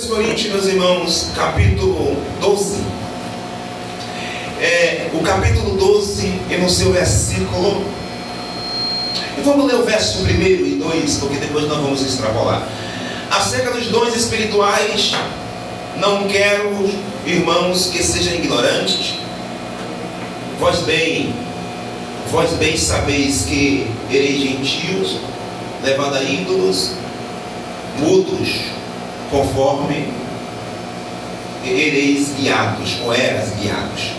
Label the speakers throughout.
Speaker 1: Coríntios, meus irmãos, capítulo 12. O capítulo 12 e no seu versículo. E vamos ler o verso 1 e 2, porque depois nós vamos extrapolar. Acerca dos dons espirituais, não quero, irmãos, que sejam ignorantes. Vós bem sabeis que ereis gentios, levando a ídolos, mudos, conforme ereis guiados, ou eras guiados.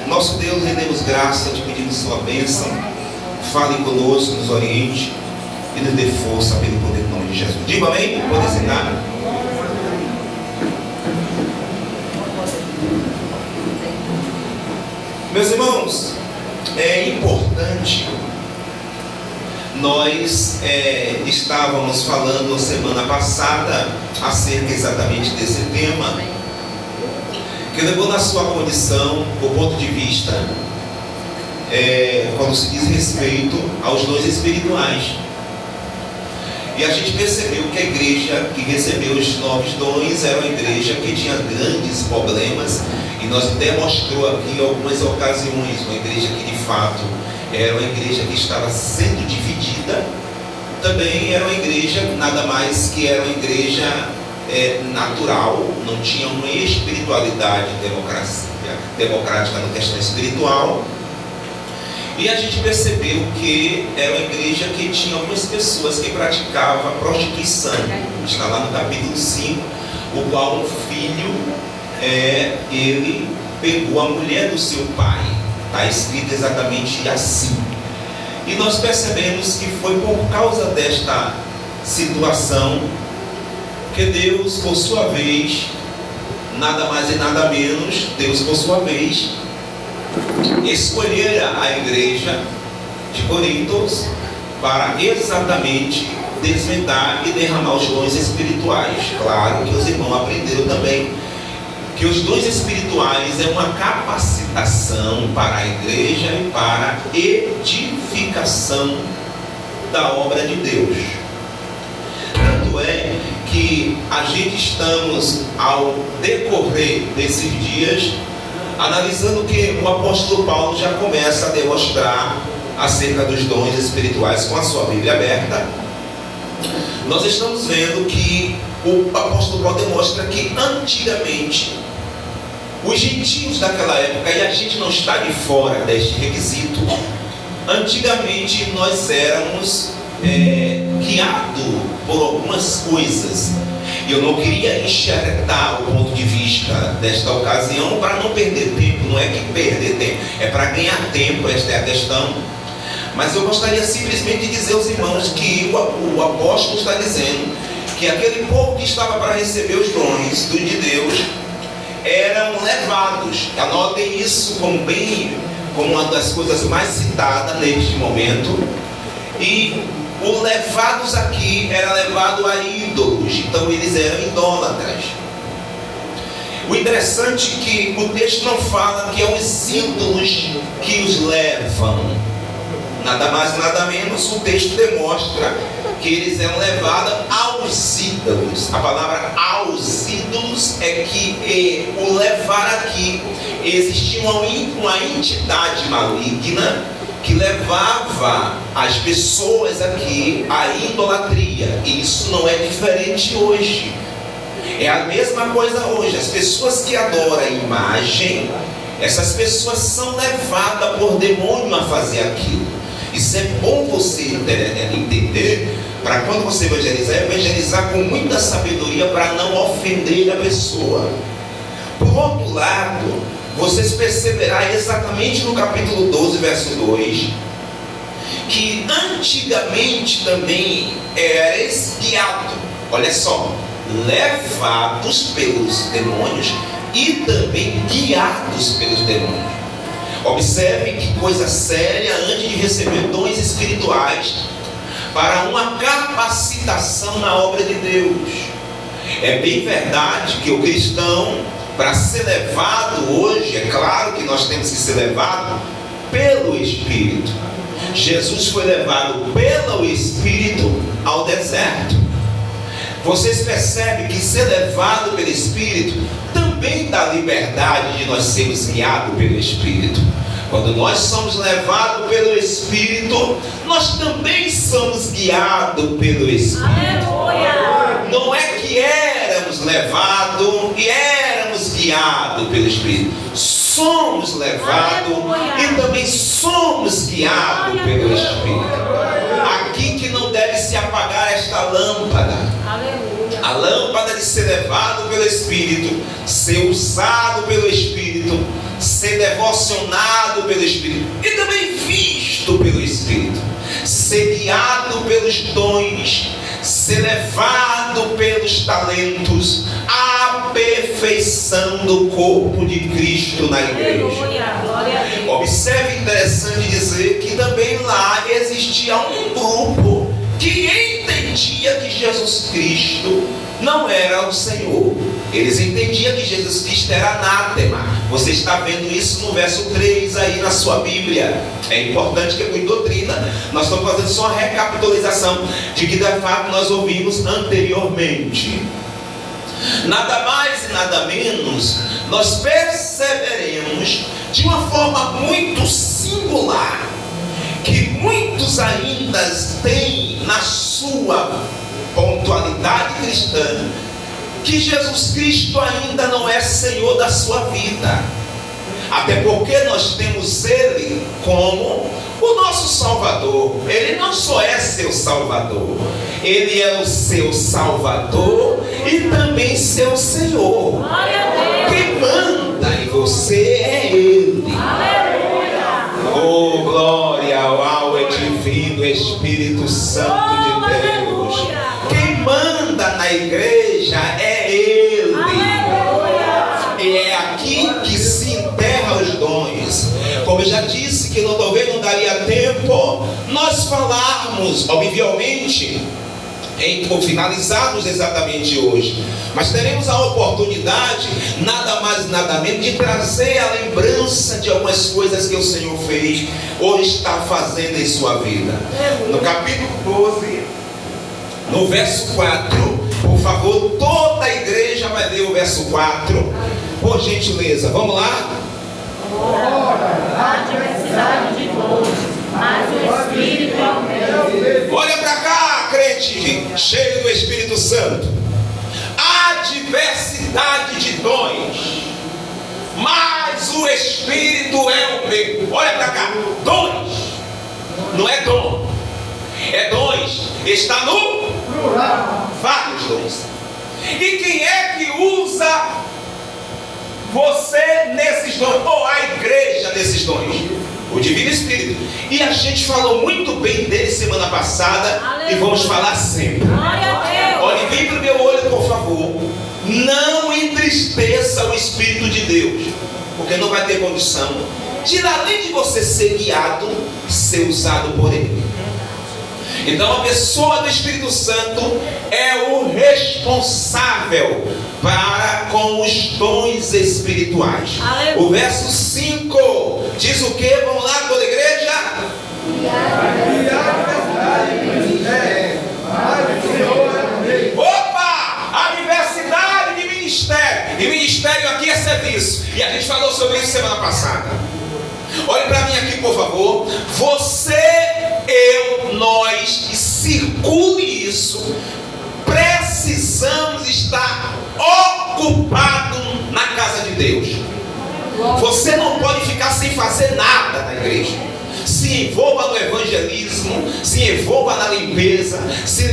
Speaker 1: Nosso Deus, rendemos graça, te pedimos sua bênção. Fale conosco, nos oriente e nos dê força pelo poder do nome de Jesus. Diga amém? Pode sentar. Meus irmãos, é importante. Nós estávamos falando semana passada acerca exatamente desse tema, que levou na sua condição o ponto de vista quando se diz respeito aos dons espirituais. E a gente percebeu que a igreja que recebeu os novos dons era uma igreja que tinha grandes problemas, e nós demonstrou aqui algumas ocasiões, uma igreja que de fato era uma igreja que estava sendo dividida. Também era uma igreja, nada mais que era uma igreja natural, não tinha uma espiritualidade democrática na questão espiritual. E a gente percebeu que era uma igreja que tinha algumas pessoas que praticavam prostituição. Está lá no capítulo 5, o qual um filho, ele pegou a mulher do seu pai. Está escrito exatamente assim. E nós percebemos que foi por causa desta situação que Deus, por sua vez, nada mais e nada menos, Deus, por sua vez, escolhera a igreja de Corintos para exatamente desvendar e derramar os dons espirituais. Claro que os irmãos aprenderam também que os dons espirituais é uma capacitação para a igreja e para a edificação da obra de Deus. Tanto é que a gente estamos, ao decorrer desses dias, analisando que o apóstolo Paulo já começa a demonstrar acerca dos dons espirituais com a sua Bíblia aberta. Nós estamos vendo que o apóstolo Paulo demonstra que antigamente os gentios daquela época, e a gente não está de fora deste requisito, antigamente nós éramos guiados por algumas coisas. Eu não queria enxertar o ponto de vista desta ocasião para não perder tempo. Não é que perder tempo, é para ganhar tempo, esta é a questão. Mas eu gostaria simplesmente de dizer aos irmãos que o apóstolo está dizendo que aquele povo que estava para receber os dons de Deus eram levados. Anotem isso como uma das coisas mais citadas neste momento. E o levados aqui era levado a ídolos, então eles eram idólatras. O interessante é que o texto não fala que é os ídolos que os levam. Nada mais, nada menos, o texto demonstra que eles eram levados aos ídolos. A palavra aos ídolos é que o levar aqui existia uma entidade maligna que levava as pessoas aqui à idolatria. E isso não é diferente hoje. É a mesma coisa hoje. As pessoas que adoram a imagem, essas pessoas são levadas por demônio a fazer aquilo. Isso é bom você entender, para quando você evangelizar com muita sabedoria, para não ofender a pessoa. Por outro lado, vocês perceberão exatamente no capítulo 12, verso 2, que antigamente também era espiado, olha só, levados pelos demônios e também guiados pelos demônios. Observe que coisa séria antes de receber dons espirituais para uma capacitação na obra de Deus. É bem verdade que o cristão, para ser levado hoje, é claro que nós temos que ser levados pelo Espírito. Jesus foi levado pelo Espírito ao deserto. Vocês percebem que ser levado pelo Espírito também dá liberdade de nós sermos guiados pelo Espírito. Quando nós somos levados pelo Espírito, nós também somos guiados pelo Espírito. Aleluia. Não é que éramos levados e éramos guiados pelo Espírito. Somos levados e também somos guiados pelo Espírito. Aqui que não deve se apagar esta lâmpada. Aleluia. A lâmpada de ser levado pelo Espírito, ser usado pelo Espírito, ser devocionado pelo Espírito e também visto pelo Espírito, ser guiado pelos dons, ser levado pelos talentos, aperfeiçoando o corpo de Cristo na igreja. Observe, interessante dizer que também lá existia um grupo que entendia que Jesus Cristo não era o Senhor. Eles entendiam que Jesus Cristo era anátema. Você está vendo isso no verso 3 aí na sua Bíblia. É importante que é muito doutrina. Nós estamos fazendo só uma recapitulação de que de fato nós ouvimos anteriormente. Nada mais e nada menos, nós perceberemos de uma forma muito singular que muitos ainda têm na sua pontualidade cristã que Jesus Cristo ainda não é Senhor da sua vida. Até porque nós temos Ele como o nosso Salvador. Ele não só é seu Salvador, Ele é o seu Salvador e também seu Senhor. Quem manda em você é Ele. Oh, glória ao divino Espírito Santo de Deus. Quem manda na igreja é Ele. E é aqui que se enterra os dons. Como eu já disse, que talvez não daria tempo nós falarmos, obviamente, em finalizarmos exatamente hoje, mas teremos a oportunidade, nada mais nada menos, de trazer a lembrança de algumas coisas que o Senhor fez ou está fazendo em sua vida. No capítulo 12, no verso 4, por favor, toda a igreja vai ler o verso 4, por gentileza, vamos lá?
Speaker 2: Há diversidade de dons, mas o Espírito é o mesmo.
Speaker 1: Olha para cá, crente cheio do Espírito Santo. Há diversidade de dons, mas o Espírito é o mesmo. Olha para cá, dons, não é dom, é dons, está no plural, vários dons. E quem é que usa você nesses dons, ou a igreja nesses dons? O Divino Espírito. E a gente falou muito bem dele semana passada. Aleluia. E vamos falar sempre. Olhe bem para o meu olho, por favor. Não entristeça o Espírito de Deus, porque não vai ter condição de, além de você ser guiado, ser usado por Ele. Então a pessoa do Espírito Santo é o responsável para com os dons espirituais. Aleluia. O verso 5 diz o que? Vamos lá, toda a igreja? Opa! A diversidade de ministério. E ministério aqui é serviço. E a gente falou sobre isso semana passada. Olhe para mim aqui, por favor. Você, eu, nós, e circule isso. Precisamos estar ocupados na casa de Deus. Você não pode ficar sem fazer nada na igreja. Se envolva no evangelismo, se envolva na limpeza, se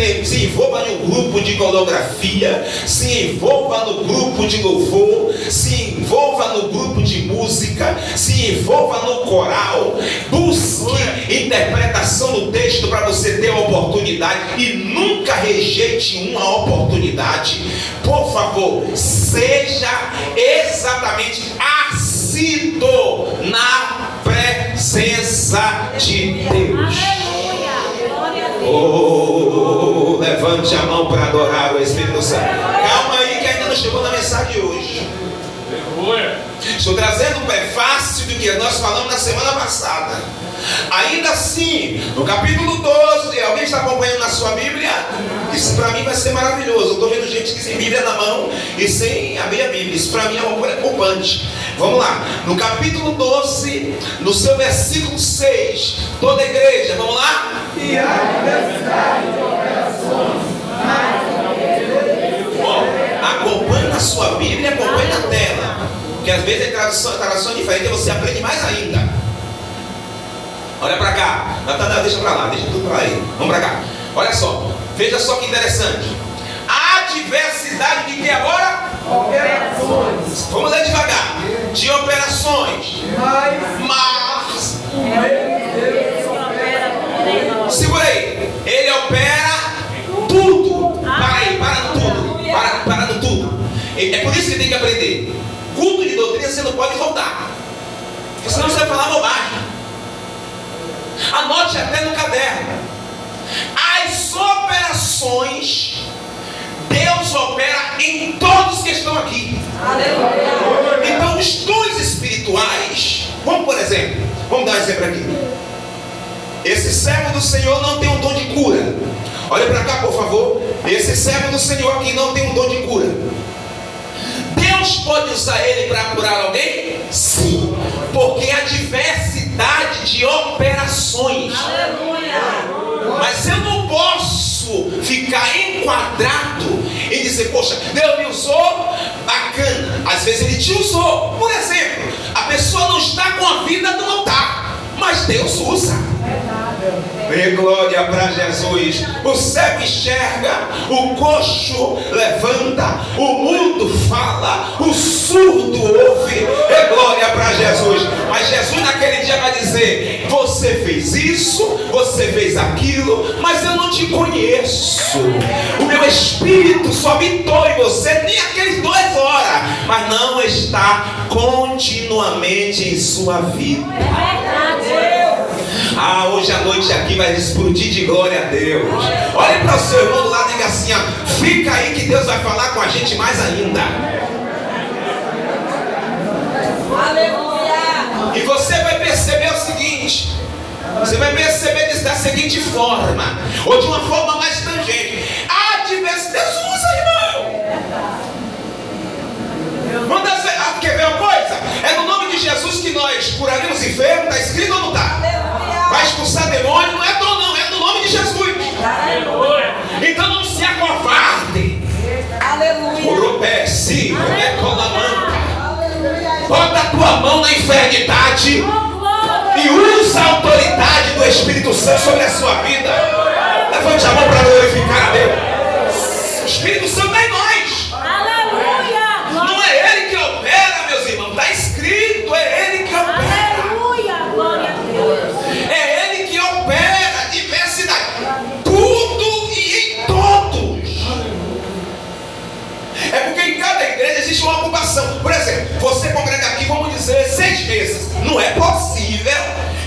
Speaker 1: envolva no grupo de coreografia, se envolva no grupo de louvor, se envolva no grupo de música, se envolva no coral. Busque interpretação do texto para você ter a oportunidade e nunca rejeite uma oportunidade. Por favor, seja exatamente assíduo na presença de Deus. Oh, levante a mão para adorar o Espírito Santo. Calma aí que ainda não chegou na mensagem de hoje. Estou trazendo um prefácio do que nós falamos na semana passada. Ainda assim, no capítulo 12, alguém está acompanhando na sua Bíblia? Isso para mim vai ser maravilhoso. Eu estou vendo gente que sem Bíblia na mão e sem abrir a Bíblia. Isso para mim é uma coisa preocupante. Vamos lá, no capítulo 12, no seu versículo 6, toda a igreja, vamos lá?
Speaker 2: E a diversidade de operações,
Speaker 1: Bom, acompanhe na sua Bíblia, acompanhe na tela, porque às vezes a tradução é diferente e você aprende mais ainda. Olha para cá, Natanael, deixa para lá, deixa tudo para aí, vamos para cá. Olha só, veja só que interessante. A diversidade de que agora?
Speaker 2: operações,
Speaker 1: Vamos ler devagar. De operações, mas segura aí. Ele opera tudo. Para aí, para no tudo. Para no tudo. É por isso que tem que aprender. Culto de doutrina você não pode faltar, porque senão você vai falar bobagem. Anote até no caderno. As operações, Deus opera em todos que estão aqui.
Speaker 2: aleluia,
Speaker 1: Então os dons espirituais, vamos por exemplo, vamos dar um exemplo aqui. Esse servo do Senhor não tem um dom de cura. Olha para cá, por favor. Esse servo do Senhor aqui não tem um dom de cura. Deus pode usar ele para curar alguém? Sim, porque há diversidade de operações.
Speaker 2: aleluia,
Speaker 1: Mas eu não posso ficar enquadrado e dizer, poxa, Deus me usou, bacana. Às vezes Ele te usou. Por exemplo, a pessoa não está com a vida no altar, mas Deus usa. Dê glória para Jesus. O cego enxerga, o coxo levanta, o mudo fala, o surdo ouve. Dê glória para Jesus. Mas Jesus naquele dia vai dizer, você fez isso, você fez aquilo, mas eu não te conheço. O meu espírito só habitou em você nem aqueles 2 horas, mas não está continuamente em sua vida. Ah, hoje à noite aqui vai explodir de glória a Deus. Olhe para o seu irmão do lado e diga assim, ó, fica aí que Deus vai falar com a gente mais ainda.
Speaker 2: aleluia,
Speaker 1: E você vai perceber o seguinte, você vai perceber da seguinte forma, ou de uma forma mais tangente. A diversidade, Deus usa, irmão. Quer ver uma coisa? É no nome de Jesus que nós curaremos enfermos, está escrito ou não está? Vai expulsar demônio, não é dom não, é no nome de Jesus.
Speaker 2: aleluia,
Speaker 1: Então não se acovarde. Uropesi, bota a tua mão na enfermidade e usa a autoridade do Espírito Santo sobre a sua vida. Levante a mão para glorificar a Deus. O Espírito Santo é em nós.
Speaker 2: aleluia,
Speaker 1: Não é Ele que opera, meus irmãos. Está escrito, é Ele que opera.
Speaker 2: aleluia, glória a Deus,
Speaker 1: É Ele que opera a diversidade. Tudo e em todos. É porque em cada igreja existe uma ocupação. Por exemplo, você congrega aqui, vamos dizer, 6 meses. Não é possível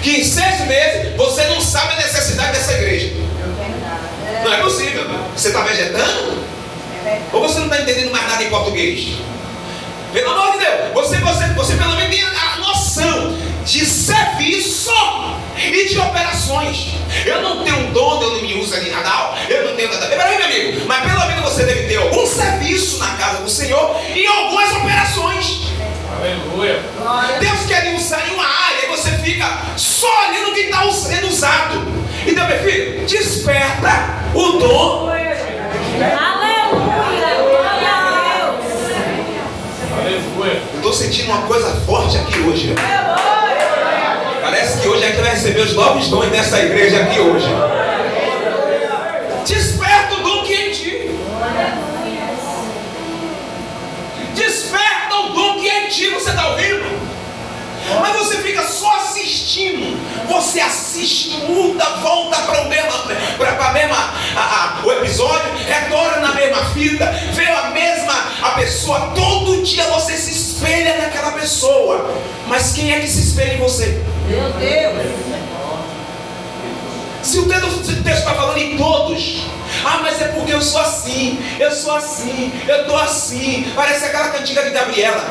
Speaker 1: que em 6 meses você não sabe a necessidade dessa igreja. Não é possível. Você está vegetando? Ou você não está entendendo mais nada em português? Pelo amor de Deus, você pelo menos tem a noção de serviço e de operações. Eu não tenho um dom, Deus não me usa de nada, eu não tenho nada a ver. Peraí, meu amigo, mas pelo menos você deve ter algum serviço na casa do Senhor e algumas operações.
Speaker 3: Aleluia.
Speaker 1: Deus quer lhe usar em uma área e você fica só olhando quem está sendo usado. Então, meu filho, desperta o dom.
Speaker 2: aleluia, glória a Deus,
Speaker 3: Aleluia.
Speaker 1: Eu estou sentindo uma coisa forte aqui hoje. Parece que hoje é que vai receber os novos dons dessa igreja aqui hoje. Desperta o dom que é em ti. Desperta o dom que é em ti. Você está ouvindo? Mas você fica só assistindo. Você assiste, muda, volta para o mesmo o episódio, retorna na mesma fita, vê a pessoa. Todo dia você se espelha naquela pessoa. Mas quem é que se espelha em você?
Speaker 2: meu Deus,
Speaker 1: Se o texto está falando em todos, mas é porque eu sou assim, eu estou assim. Parece aquela cantiga de Gabriela.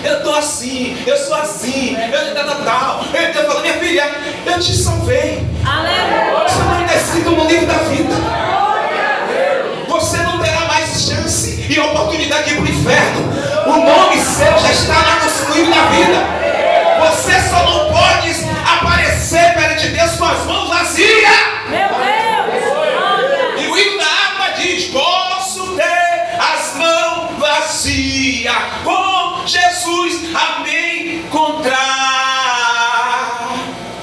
Speaker 1: eu estou assim, eu sou assim, eu tal. Ele falou, minha filha, eu te salvei.
Speaker 2: Aleluia.
Speaker 1: Seu nome está escrito no livro da vida. Você não terá mais chance e oportunidade de ir para o inferno. O nome seu já está lá no livro da vida. Você só não pode aparecer perante Deus com as mãos vazias.
Speaker 2: Meu Deus.
Speaker 1: E o hino da harpa diz: posso ter as mãos vazias, com Jesus a me encontrar.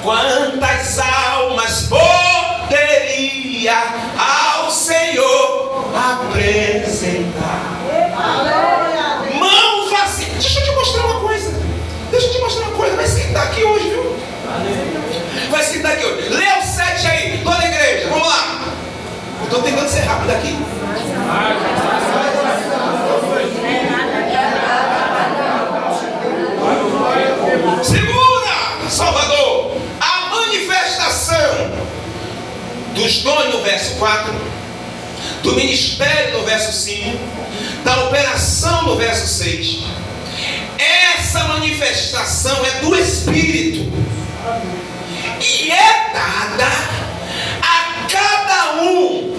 Speaker 1: Quantas almas poderia ao Senhor apresentar? Mão vazia. Deixa eu te mostrar uma coisa. Vai esquentar aqui hoje, viu? Vai esquentar aqui hoje. Lê o 7 aí, toda a igreja. Vamos lá. Eu estou tentando ser rápido aqui. Segura, Salvador. A manifestação dos dons no verso 4, do ministério no verso 5, da operação no verso 6. Essa manifestação é do Espírito e é dada a cada um.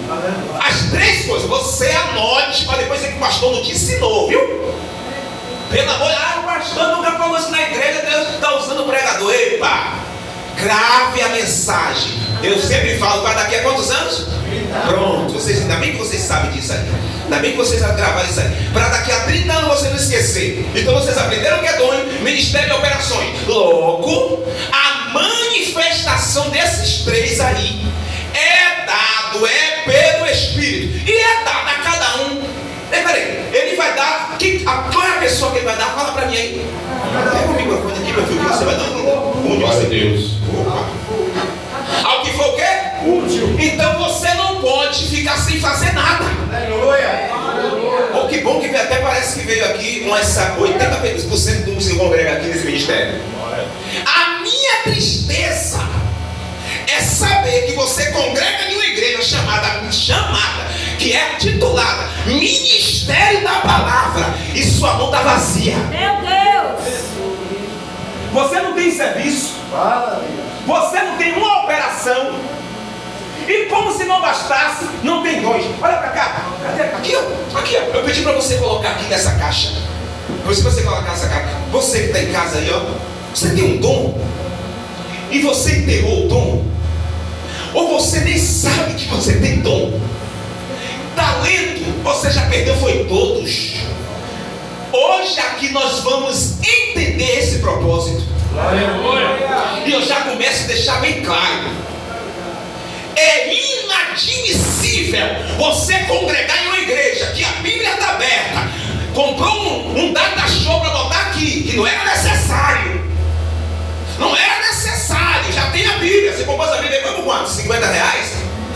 Speaker 1: As três coisas. Você anote para depois dizer que o pastor não te ensinou, viu? Pelo amor, o pastor nunca falou isso na igreja, Deus está usando o pregador. Epa, grave a mensagem. Eu sempre falo, para daqui a quantos anos? Pronto, vocês, ainda bem que vocês sabem disso aí. Ainda bem que vocês gravaram isso aí. Para daqui a 30 anos você não esquecer. Então vocês aprenderam que é dom, ministério e operações. Logo, a manifestação desses três aí é dado, é pelo Espírito. E é dado a cada um. Peraí, ele vai dar. Qual é a pessoa que ele vai dar? Fala para mim aí. Pega o microfone aqui, meu filho, que você vai dar um.
Speaker 3: Glória a Deus.
Speaker 1: Ao que for o quê? Útil. Então você não pode ficar sem fazer nada. Aleluia. Oh, que bom que até parece que veio aqui umas 80% do que se congrega aqui nesse ministério. A minha tristeza é saber que você congrega em uma igreja chamada, que é titulada Ministério da Palavra, e sua mão está vazia.
Speaker 2: Meu Deus.
Speaker 1: Você não tem serviço. Você não tem uma operação. E como se não bastasse, não tem dons. Olha para cá. Cadê? Aqui, ó. Aqui, ó. Eu pedi para você colocar aqui nessa caixa. Se você colocar nessa caixa, você que está em casa aí, ó. Você tem um dom. E você enterrou o dom. Ou você nem sabe que você tem dom. Talento, você já perdeu, foi todos. Hoje aqui nós vamos entender esse propósito. E eu já começo a deixar bem claro. É inadmissível você congregar em uma igreja que a Bíblia está aberta, comprou um data show para botar aqui, que não era necessário. Não era necessário, já tem a Bíblia. Você comprou essa Bíblia por quanto? R$50?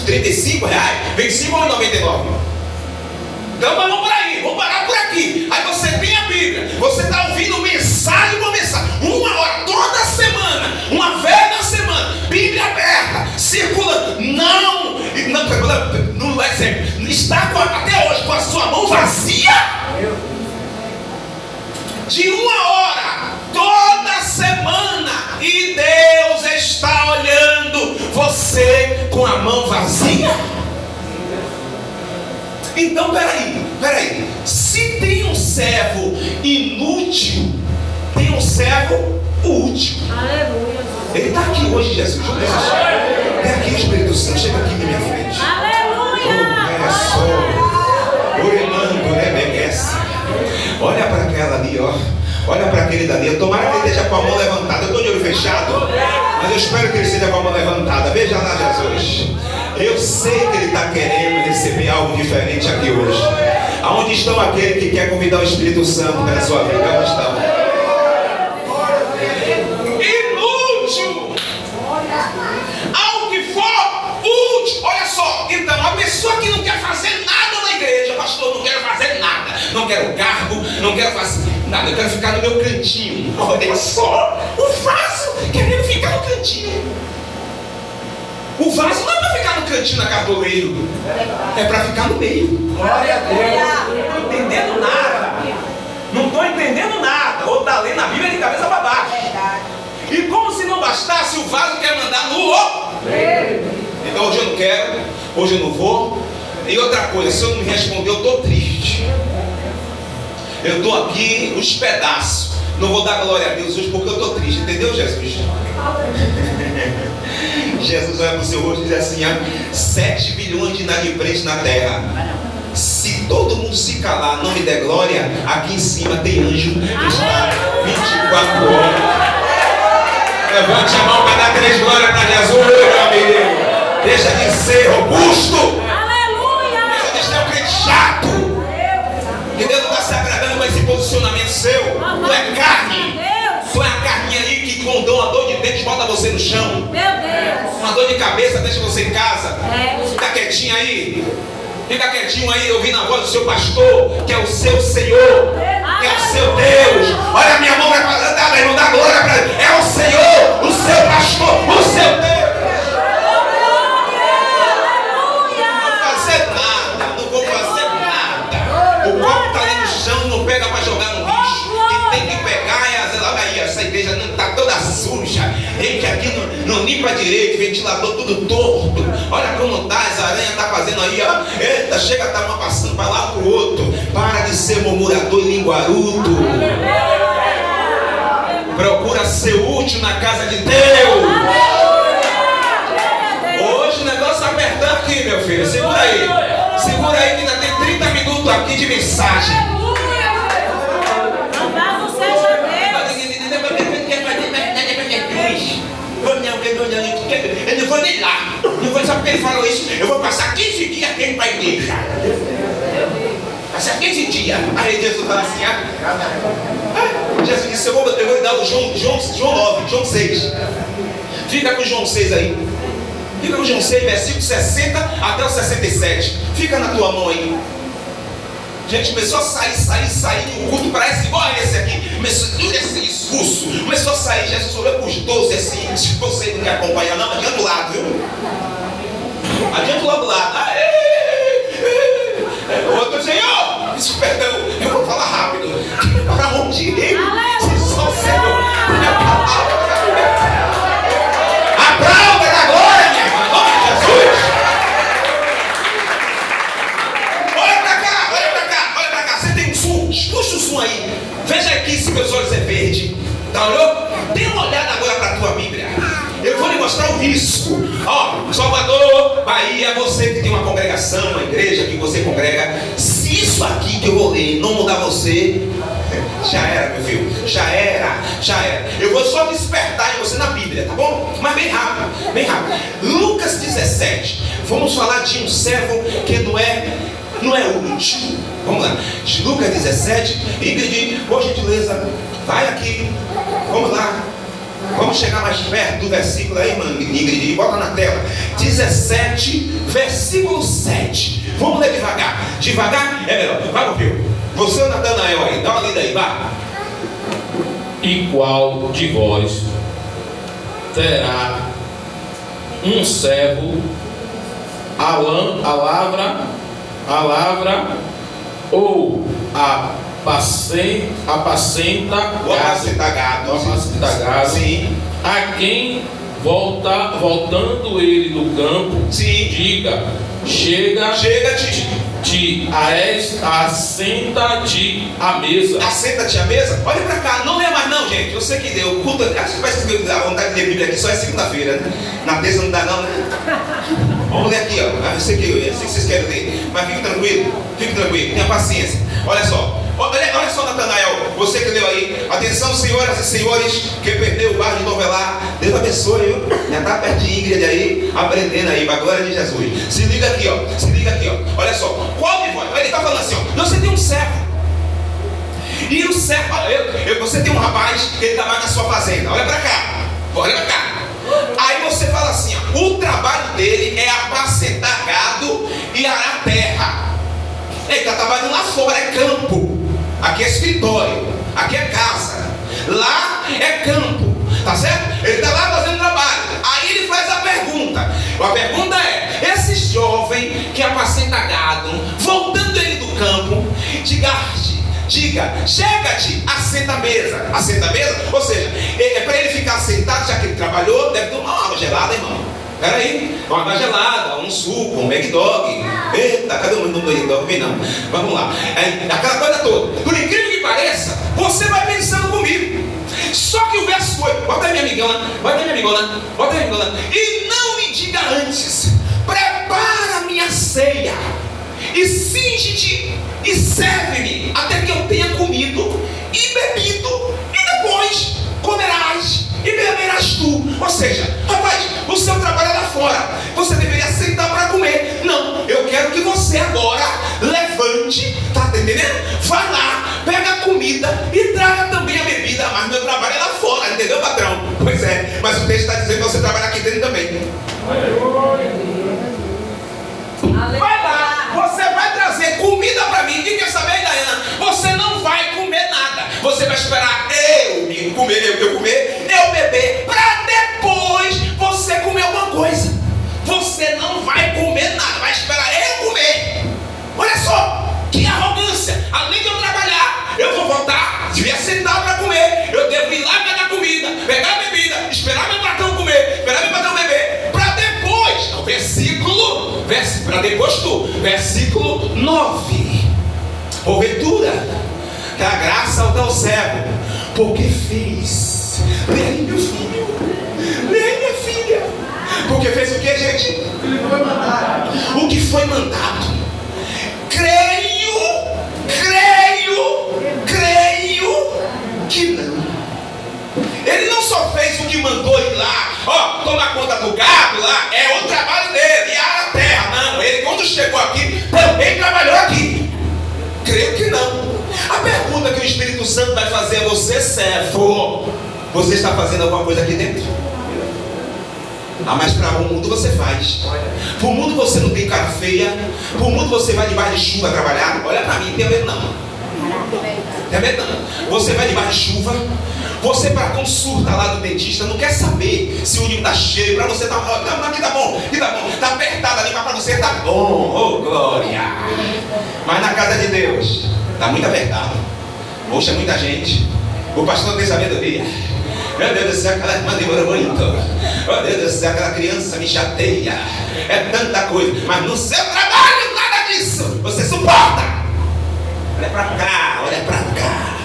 Speaker 1: R$35? R$25,99? Então vamos por aí, vamos parar por aqui. Aí você tem a Bíblia, você está ouvindo mensagem por mensagem, 1 hora toda semana, uma vez na semana, Bíblia aberta, circulando. Não é sempre. Está até hoje com a sua mão vazia. De 1 hora toda semana, e Deus está olhando você com a mão vazia. Então peraí, se tem um servo inútil, tem um servo útil.
Speaker 2: Aleluia.
Speaker 1: Ele está aqui hoje, Jesus. Vem aqui, Espírito Santo, chega aqui na minha frente.
Speaker 2: Aleluia.
Speaker 1: Olha para aquela ali, ó. Olha para aquele dali. Tomara que ele esteja com a mão levantada. Eu estou de olho fechado, mas eu espero que ele esteja com a mão levantada. Veja lá, Jesus. Eu sei que ele está querendo receber algo diferente aqui hoje. Aonde estão aqueles que querem convidar o Espírito Santo para a sua vida? Onde estão? Inútil. Ao que for útil. Olha só. Então, a pessoa que não quer fazer nada na igreja, pastor, não quero fazer nada. Não quero cargo, não quero fazer nada. Eu quero ficar no meu cantinho. Olha só. O vaso querendo ficar no cantinho. O vaso não é para ficar no cantinho na casa do oleiro, é para ficar no meio. Glória a Deus. Não estou entendendo nada. Não estou entendendo nada. Ou está não quero, hoje eu não vou. E outra coisa, se eu não me responder, eu estou triste. Eu estou aqui nos pedaços. Não vou dar glória a Deus hoje porque eu estou triste. Entendeu, Jesus? Jesus olha para o seu rosto e diz assim: 7 bilhões de inadimplentes na terra. Se todo mundo se calar, não me der glória, aqui em cima tem anjo que está 24 horas. Levante a mão para dar 3 glórias para Jesus, meu amigo. Deixa de ser robusto. Deixa de ser um crente chato. Que Deus não está se agradando com esse posicionamento seu. Tu é carne. Tu é a carninha ali que com uma dor de dente bota você no chão. Uma dor de cabeça deixa você em casa. Fica quietinho aí. Fica quietinho aí, ouvindo a voz do seu pastor, que é o seu Senhor, que é o seu Deus. Olha a minha mão, vai dar, irmão, dá glória para ele. É o Senhor, o seu pastor, o seu Deus. Não vou fazer nada. O copo está ali no chão, não pega para jogar no lixo. Quem tem que pegar é olha aí, essa igreja não está toda suja. Gente, aqui não limpa direito, ventilador tudo torto. Olha como está, as aranhas estão fazendo aí, ó. Eita, chega, tá uma passando para lá pro outro. Para de ser murmurador e linguarudo. Procura ser útil na casa de Deus. Hoje o negócio está apertando aqui, meu filho. Segura aí. Segura aí que ainda tem 30 minutos aqui de mensagem. Eu não vou nem lá. Não vou só porque ele falou isso. Eu vou passar 15 dias aqui para a igreja. Passar 15 dias. Aí Jesus fala assim: Jesus disse: eu vou lhe dar o João 9, João 6. Fica com João 6 aí. Fica com João 6, versículo 60 até o 67. Fica na tua mão aí. Gente, começou a sair. O culto parece igual a esse aqui. Começou a ser expulso. Começou a sair. Jesus olhou para os 12 assim. Se você não quer acompanhar, não, adianta o lado, viu? Adianta logo o lado. O outro, Senhor, isso, perdão. Eu vou falar rápido. Para onde ele? Se só o Senhor. Aplauda da glória, minha irmã. Em nome de Jesus. Puxa o som aí. Veja aqui se meus olhos é verde. Tá, olhou? Dê uma olhada agora para a tua Bíblia. Eu vou lhe mostrar o risco. Ó, Salvador, Bahia, você que tem uma congregação, uma igreja que você congrega. Se isso aqui que eu vou ler não mudar você, já era, meu filho. Já era. Eu vou só despertar em você na Bíblia, tá bom? Mas bem rápido. Lucas 17. Vamos falar de um servo que não é útil. Vamos lá, Lucas 17. Ingrid, por gentileza, vai aqui. Vamos lá. Vamos chegar mais perto do versículo aí, mano, Ingrid, bota na tela. 17, versículo 7. Vamos ler devagar. Devagar é melhor. Vai, meu filho. Você é o Natanael aí, dá uma lida aí, vai.
Speaker 3: E qual de vós terá um servo a lavra ou apacenta gado, sim, a quem voltando ele do campo, sim, diga: chega-te, assenta-te à mesa.
Speaker 1: Assenta-te à mesa? Olha pra cá, não lê mais não, gente. Eu sei que deu culto, acho que parece que dá vontade de ler Bíblia aqui só é segunda-feira, né? Na terça não dá não, né? Vamos ler aqui, ó. Eu sei que vocês querem ler, mas fique tranquilo, tenha paciência. Olha só, Natanael, você que leu aí. Atenção, senhoras e senhores que perdeu o bar de Novelar. Deus abençoe, viu? Já está perto de Ingrid aí, aprendendo aí, para a glória de Jesus. Se liga aqui, ó. Olha só, qual de vós? Ele está falando assim, ó. Você tem um servo. E o servo, você tem um rapaz que ele trabalha na sua fazenda. Olha para cá. Aí você fala assim, ó, o trabalho dele é apacentar gado e arar terra. Ele está trabalhando lá fora, é campo. Aqui é escritório, aqui é casa. Lá é campo, tá certo? Ele está lá fazendo trabalho. Aí ele faz a pergunta. A pergunta é: esse jovem que apacenta gado, voltando ele do campo, diga, chega-te, assenta a mesa. Assenta a mesa, ou seja, para ele ficar sentado, já que ele trabalhou, deve tomar uma água gelada, irmão. Peraí, uma água gelada, um suco, um McDog. Eita, cadê o nome do McDog? Vem não. Vamos lá. Aquela coisa toda. Por incrível que pareça, você vai pensando comigo. Só que o verso 8, bota aí minha amigona, bota aí minha amigona, bota aí minha amigona. E não me diga antes, prepara minha ceia, e cinge-te e serve-me, até que eu tenha comido e bebido, e depois comerás e beberás tu. Ou seja, rapaz, o seu trabalho é lá fora, você deveria sentar para comer. Não, eu quero que você agora levante, tá entendendo? Vá lá, pega a comida e traga também a bebida. Mas meu trabalho é lá fora, entendeu, patrão? Pois é, mas o texto está dizendo que você trabalha aqui dentro também. Vai lá, você vai trazer comida para mim. E quer saber, Daiana? Você não vai comer nada. Você vai esperar eu comer, eu beber, para depois você comer alguma coisa. Você não vai comer nada, vai esperar eu comer. Olha só, que arrogância. Além de eu trabalhar, eu vou voltar, devia sentar para comer. Eu devo ir lá pegar comida, pegar a bebida, esperar meu patrão comer, esperar meu patrão beber, para depois, no versículo 9. Porventura, que a graça ao teu servo, porque fez. Lê aí, meu filho. Lê aí, minha filha. Porque fez o que, gente? O que foi mandado. Creio que não. Ele não só fez o que mandou ir lá, toma conta do gado lá, é o trabalho dele, e a terra. Não, ele quando chegou aqui, também trabalhou aqui. Creio que não. A pergunta que o Espírito Santo vai fazer a você, servo: você está fazendo alguma coisa aqui dentro? Mas para o mundo você faz. Para o mundo você não tem cara feia. Para o mundo você vai debaixo de chuva trabalhar. Olha para mim, não tem medo não. Tem medo não. Você vai debaixo de chuva. Você para consulta lá do dentista, não quer saber se o olho está cheio. Para você aqui tá bom, está apertado ali, mas para você está bom. Oh glória. Mas na casa de Deus está muito apertado. Poxa, muita gente. O pastor não tem sabedoria. Meu Deus do céu, aquela irmã demora muito. Meu Deus do céu, aquela criança me chateia. É tanta coisa. Mas no seu trabalho, nada disso. Você suporta. Olha para cá, olha para cá.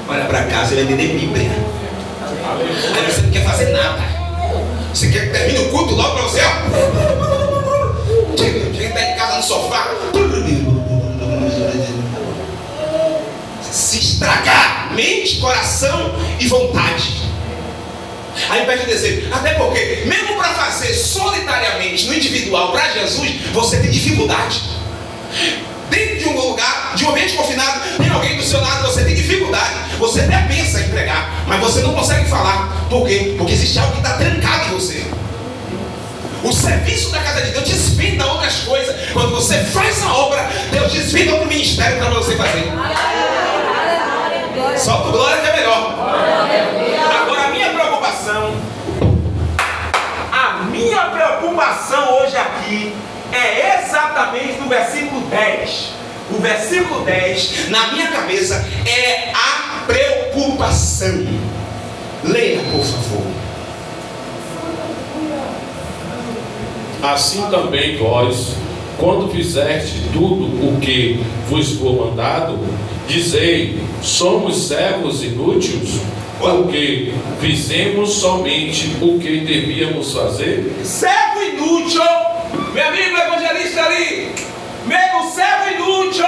Speaker 1: Olha para cá, você vai entender Bíblia. Aí você não quer fazer nada. Você quer que termine o culto logo para você? Chega que está em casa no sofá. Se estragar mente, coração e vontade. Aí pede desejo. Até porque, mesmo para fazer solitariamente, no individual, para Jesus, você tem dificuldade. Dentro de um lugar, de um ambiente confinado, tem alguém do seu lado, você tem dificuldade. Você até pensa em pregar, mas você não consegue falar. Por quê? Porque existe algo que está trancado em você. O serviço da casa de Deus desvenda outras coisas. Quando você faz a obra, Deus desvenda outro ministério para você fazer. Solta o glória que é melhor. Agora a minha preocupação hoje aqui é exatamente no versículo 10. O versículo 10, na minha cabeça, é a preocupação. Leia, por favor.
Speaker 3: Assim também vós, quando fizeste tudo o que vos for mandado, dizei: somos servos inúteis, porque fizemos somente o que devíamos fazer.
Speaker 1: Servo inútil, meu amigo evangelista ali, mesmo servo inútil,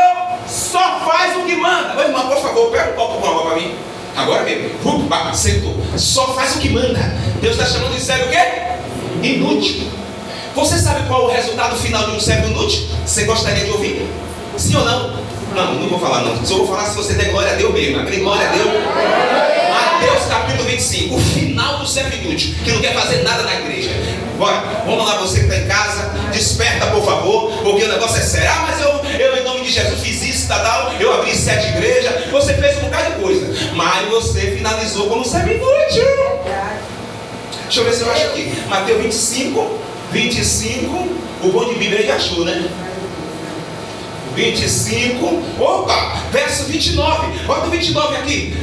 Speaker 1: só faz o que manda. Ô irmão, por favor, pega um copo com água para mim. Agora mesmo, sentou. Só faz o que manda. Deus está chamando de servo o quê? Inútil. Você sabe qual é o resultado final de um servo inútil? Você gostaria de ouvir? Sim ou não? Não vou falar não. Só vou falar se você der glória a Deus mesmo. Amém? Glória a Deus. Mateus capítulo 25. O final do servo inútil, que não quer fazer nada na igreja. Bora, vamos lá, você que está em casa, desperta por favor, porque o negócio é sério. Mas eu em nome de Jesus fiz isso, tal, eu abri 7 igrejas, você fez um bocado de coisa, mas você finalizou como servo inútil. Deixa eu ver se eu acho aqui. Mateus 25, o bom de Bíblia já achou, né? 25, opa, verso 29, bota o 29 aqui,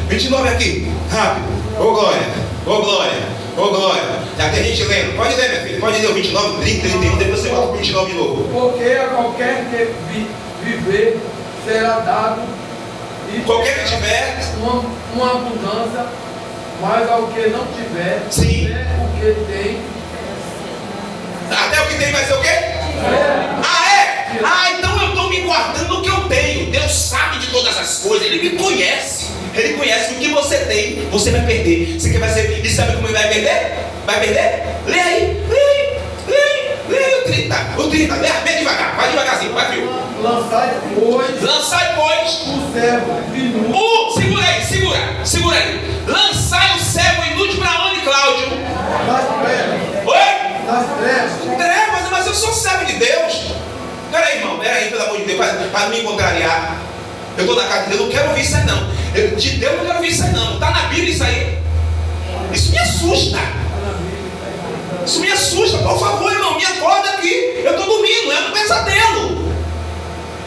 Speaker 1: rápido, ô glória. Ô glória, ô glória. Já tem gente lendo. Pode ler, minha filha. Pode ler o 29, 30, 31. Depois você volta o 29 de novo.
Speaker 4: Porque a qualquer que viver será dado e
Speaker 1: Qualquer que tiver,
Speaker 4: uma abundância, mas ao que não tiver,
Speaker 1: sim,
Speaker 4: até o que tem.
Speaker 1: Até o que tem vai ser o quê? Ah, é? Ah, então eu estou me guardando o que eu tenho. Deus sabe de todas as coisas. Ele me conhece. Ele conhece que o que você tem, você vai perder. Você quer vai ser, e sabe como ele vai perder? Vai perder? Lê aí, lê aí, lê aí, lê aí o 30. O 30, lê bem devagar, vai devagarzinho, vai frio.
Speaker 4: Lançai, pois, o servo inútil.
Speaker 1: Segura aí. Lançai o servo inútil para onde, Cláudio?
Speaker 4: Das trevas.
Speaker 1: Oi?
Speaker 4: Das trevas.
Speaker 1: Trevas, mas eu sou servo de Deus. Peraí, irmão, pelo amor de Deus, para não me contrariar. Eu estou na casa de Deus, eu não quero ouvir isso aí não. De Deus eu não quero ouvir isso aí não. Está na Bíblia isso aí? Isso me assusta. Isso me assusta. Por favor, irmão, me acorda aqui. Eu estou dormindo, é um pesadelo.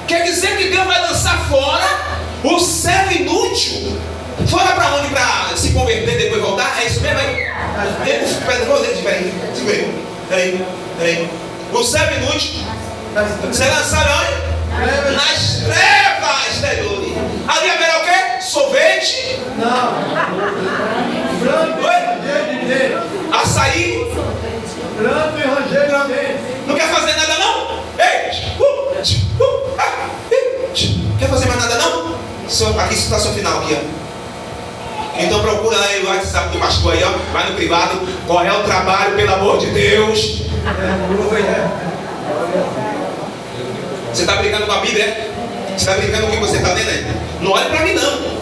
Speaker 1: Quer dizer que Deus vai lançar fora o servo inútil. Fora para onde? Para se converter e depois voltar? É isso mesmo? Peraí. O servo inútil. Você lançar onde? Nas trevas exteriores. Ali haverá o quê? Sorvete?
Speaker 4: Não. Branco e ranger de dentro.
Speaker 1: Açaí?
Speaker 4: Branco e ranger de dentro.
Speaker 1: Não quer fazer nada não? Ei! Quer fazer mais nada não? Aqui está seu final aqui, ó. Então procura aí o WhatsApp do pastor aí, ó. Vai no privado. Qual é o trabalho, pelo amor de Deus? Você está brincando com a Bíblia? Você está brincando com o que você está lendo aí? Não olhe para mim não.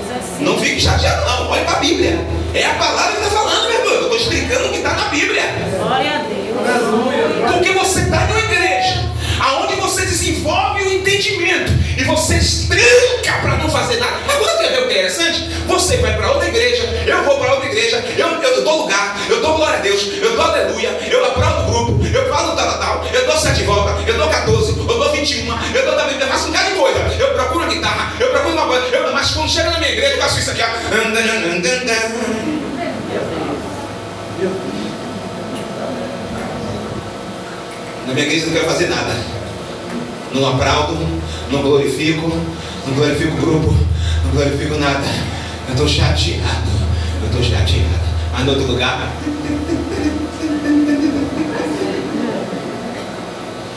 Speaker 1: Não fique chateado não. Olhe para a Bíblia. É a palavra que está falando, meu irmão. Eu estou explicando o que está na Bíblia.
Speaker 2: Glória a Deus.
Speaker 1: Porque você está numa igreja aonde você desenvolve o entendimento e você tranca para não fazer nada. Agora quer ver o que é interessante? Você vai para outra igreja, eu vou para outra igreja, eu dou lugar, eu dou glória a Deus, eu dou aleluia, eu aprovo o grupo, eu falo tal, eu dou 7 voltas, eu dou 14, eu dou 21, eu dou da Bíblia, eu faço um bocado de coisa, eu procuro a guitarra, eu procuro uma coisa, mas quando chega na minha igreja, eu faço isso aqui, ó. Na minha igreja eu não quero fazer nada. Não aplaudo, não glorifico o grupo, não glorifico nada. Eu estou chateado. Mas no outro lugar.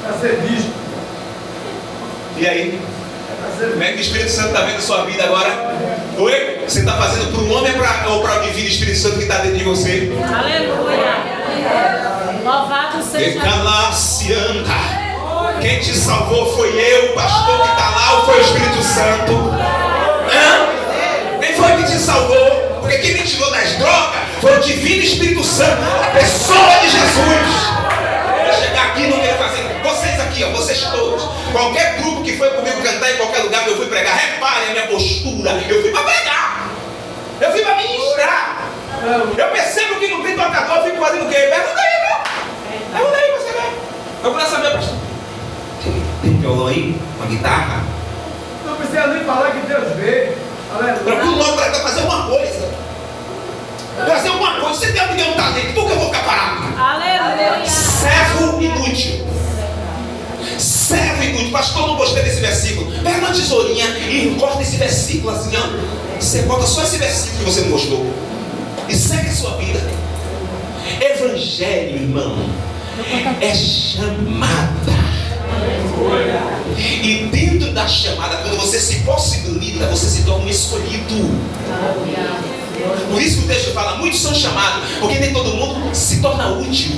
Speaker 4: Para ser visto.
Speaker 1: E aí? Como é que o Espírito Santo está vendo a sua vida agora? Oi? Você está fazendo para o homem ou para o divino Espírito Santo que está dentro de você?
Speaker 2: Aleluia. Louvado seja
Speaker 1: Deus. Quem te salvou foi eu, o pastor que está lá, ou foi o Espírito Santo? Quem foi que te salvou? Porque quem me tirou das drogas foi o divino Espírito Santo, a pessoa de Jesus. Eu chegar aqui e não querer fazer. Vocês aqui, ó, vocês todos. Qualquer grupo que foi comigo cantar em qualquer lugar que eu fui pregar, reparem a minha postura. Eu fui para pregar. Eu fui para ministrar. Eu percebo que não tem tocador, eu fico fazendo o quê? Pergunta aí, meu. Pergunta aí, você vê. Eu vou saber, pastor. Tem um violão aí? Uma guitarra?
Speaker 4: Não precisa nem falar que Deus vê.
Speaker 1: Procura logo para fazer alguma coisa. Fazer alguma coisa. Você tem que ter um talento. Por que eu vou ficar parado?
Speaker 2: aleluia.
Speaker 1: Servo inútil. Pastor, não gostei desse versículo. Pega uma tesourinha e corta esse versículo assim, ó. Você corta só esse versículo que você não gostou. E segue a sua vida. Evangelho, irmão, é chamada. E dentro da chamada, quando você se possibilita, você se torna um escolhido. Por isso que o texto fala, muitos são chamados, porque nem todo mundo se torna útil.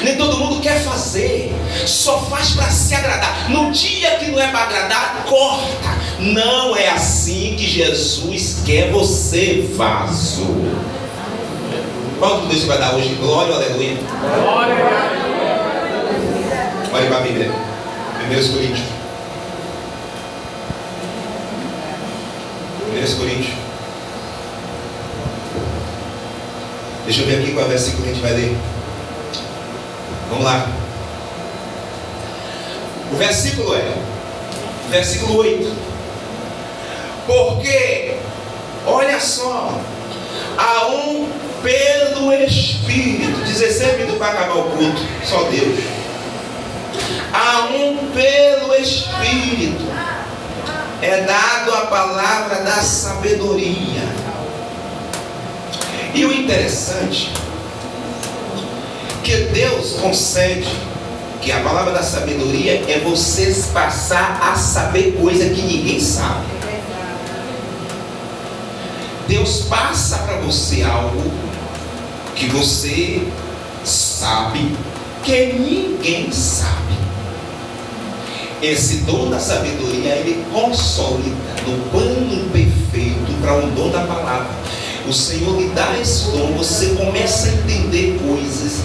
Speaker 1: Nem todo mundo quer fazer, só faz para se agradar. No dia que não é para agradar, corta. Não é assim que Jesus quer você, vaso. Qual Deus vai dar hoje? Glória, aleluia. Olha para a Bíblia, 1 Coríntios. 1 Coríntios. Deixa eu ver aqui qual é o versículo que a gente vai ler. Vamos lá. O versículo é versículo 8. Porque, olha só, há um pelo Espírito. 16 minutos para acabar o culto, só Deus. A um pelo Espírito é dado a palavra da sabedoria. E o interessante que Deus concede que a palavra da sabedoria é você passar a saber coisa que ninguém sabe. Deus passa para você algo que você sabe que ninguém sabe. Esse dom da sabedoria, ele consolida no plano perfeito para um dom da palavra. O Senhor lhe dá esse dom, você começa a entender coisas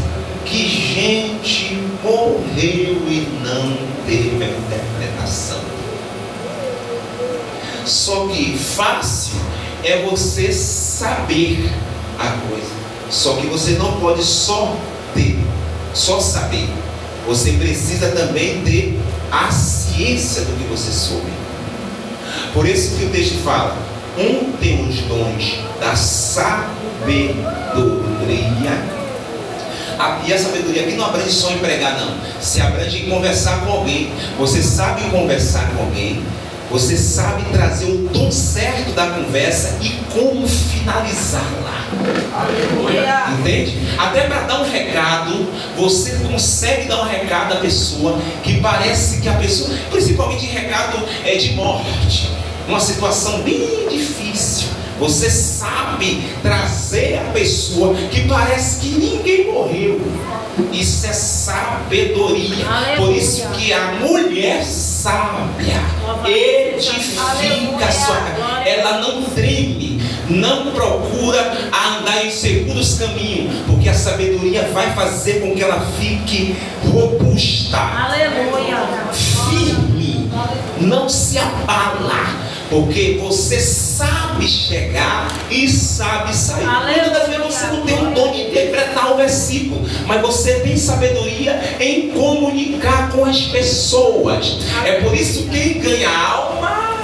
Speaker 1: que gente morreu e não teve a interpretação. Só que fácil é você saber a coisa. Só que você não pode só saber. Você precisa também ter a ciência do que você soube. Por isso que o texto fala: um tem os dons da sabedoria. E a sabedoria aqui não abrange só em pregar, não. Se abrange em conversar com alguém. Você sabe conversar com alguém. Você sabe trazer o tom certo da conversa e como finalizá-la. Entende? Até para dar um recado, você consegue dar um recado à pessoa que parece que a pessoa, principalmente em recado de morte, uma situação bem difícil. Você sabe trazer a pessoa que parece que ninguém morreu. Isso é sabedoria. Por isso que a mulher sábia edifica a sua casa. Ela não treme, não procura andar em seguros caminhos, porque a sabedoria vai fazer com que ela fique robusta, firme, não se abala. Porque você sabe chegar e sabe sair. Muitas das vezes você não tem o dom de interpretar o versículo, mas você tem sabedoria em comunicar com as pessoas. É por isso que quem ganha alma,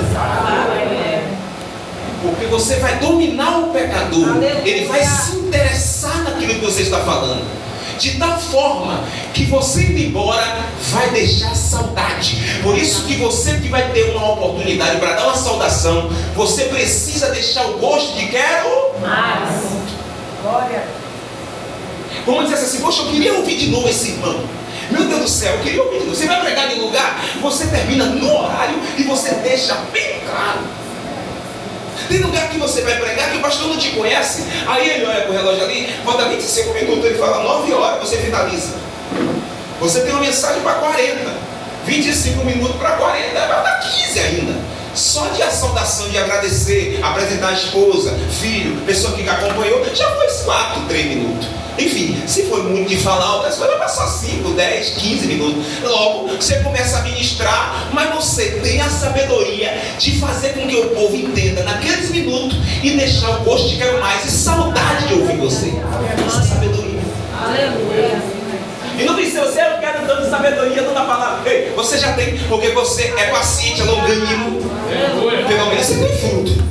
Speaker 1: porque você vai dominar o pecador. Ele vai se interessar naquilo que você está falando, de tal forma que você indo embora vai deixar saudade. Por isso que você que vai ter uma oportunidade para dar uma saudação, você precisa deixar o gosto de quero mais. Glória. Vamos dizer assim: poxa, eu queria ouvir de novo esse irmão. Meu Deus do céu, eu queria ouvir de novo. Você vai pregar em lugar, você termina no horário e você deixa bem claro. Tem lugar que você vai pregar que o pastor não te conhece. Aí ele olha para o relógio ali, falta 25 minutos, ele fala 9 horas, você finaliza. Você tem uma mensagem para 40, 25 minutos para 40, vai dar 15 ainda. Só de a saudação, de agradecer, apresentar a esposa, filho, pessoa que acompanhou, já foi 4, 3 minutos. Enfim, se for muito de falar outras coisas, vai passar 5, 10, 15 minutos. Logo, você começa a ministrar, mas você tem a sabedoria de fazer com que o povo entenda naqueles minutos e deixar o gosto de quero mais e saudade de ouvir você. Essa é sabedoria. Aleluia. E não precisa ser, eu quero tanto sabedoria, não dá palavra. Ei, você já tem, porque você é paciente, é longânimo. Pelo menos você tem fruto.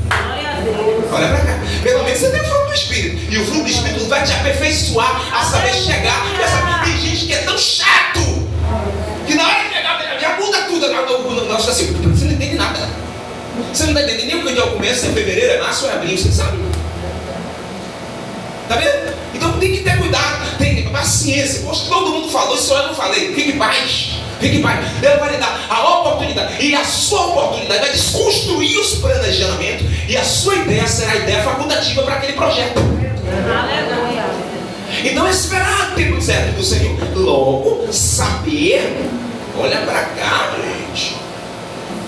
Speaker 1: Olha pra cá. Pelo menos você tem o fruto do Espírito. E o fruto do Espírito vai te aperfeiçoar a saber chegar. Tem gente que é tão chato que na hora de chegar já muda tudo. Nossa, assim, você não entende nada. Você não está entendendo nem o que é o começo, é fevereiro, é março, é abril, você sabe. Tá vendo? Então tem que ter cuidado, tem paciência. Poxa, todo mundo falou, só eu não falei. Fique em paz. Fique em paz. Deus vai lhe dar a oportunidade. E a sua oportunidade vai desconstruir os planejamentos. E a sua ideia será a ideia facultativa para aquele projeto. Aleluia. Então esperar o tempo certo do Senhor. Logo, saber. Olha para cá, gente.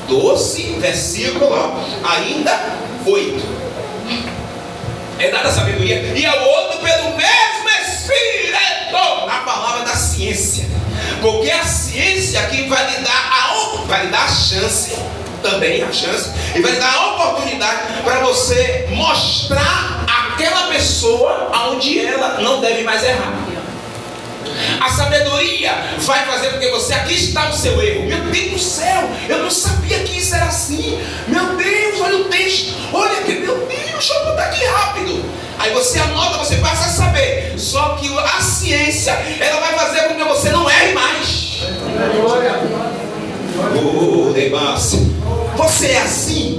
Speaker 1: 12, versículo ainda 8. É dada a sabedoria, e ao outro pelo mesmo Espírito, a palavra da ciência, porque a ciência aqui vai lhe dar a chance, também a chance, e vai lhe dar a oportunidade para você mostrar aquela pessoa aonde ela não deve mais errar. A sabedoria vai fazer com que você, aqui está o seu erro. Meu Deus do céu, eu não sabia que isso era assim. Meu Deus, olha o texto, olha aqui, meu Deus, deixa eu botar aqui rápido. Aí você anota, você passa a obediência, ela vai fazer com que você não erre mais. Você é assim?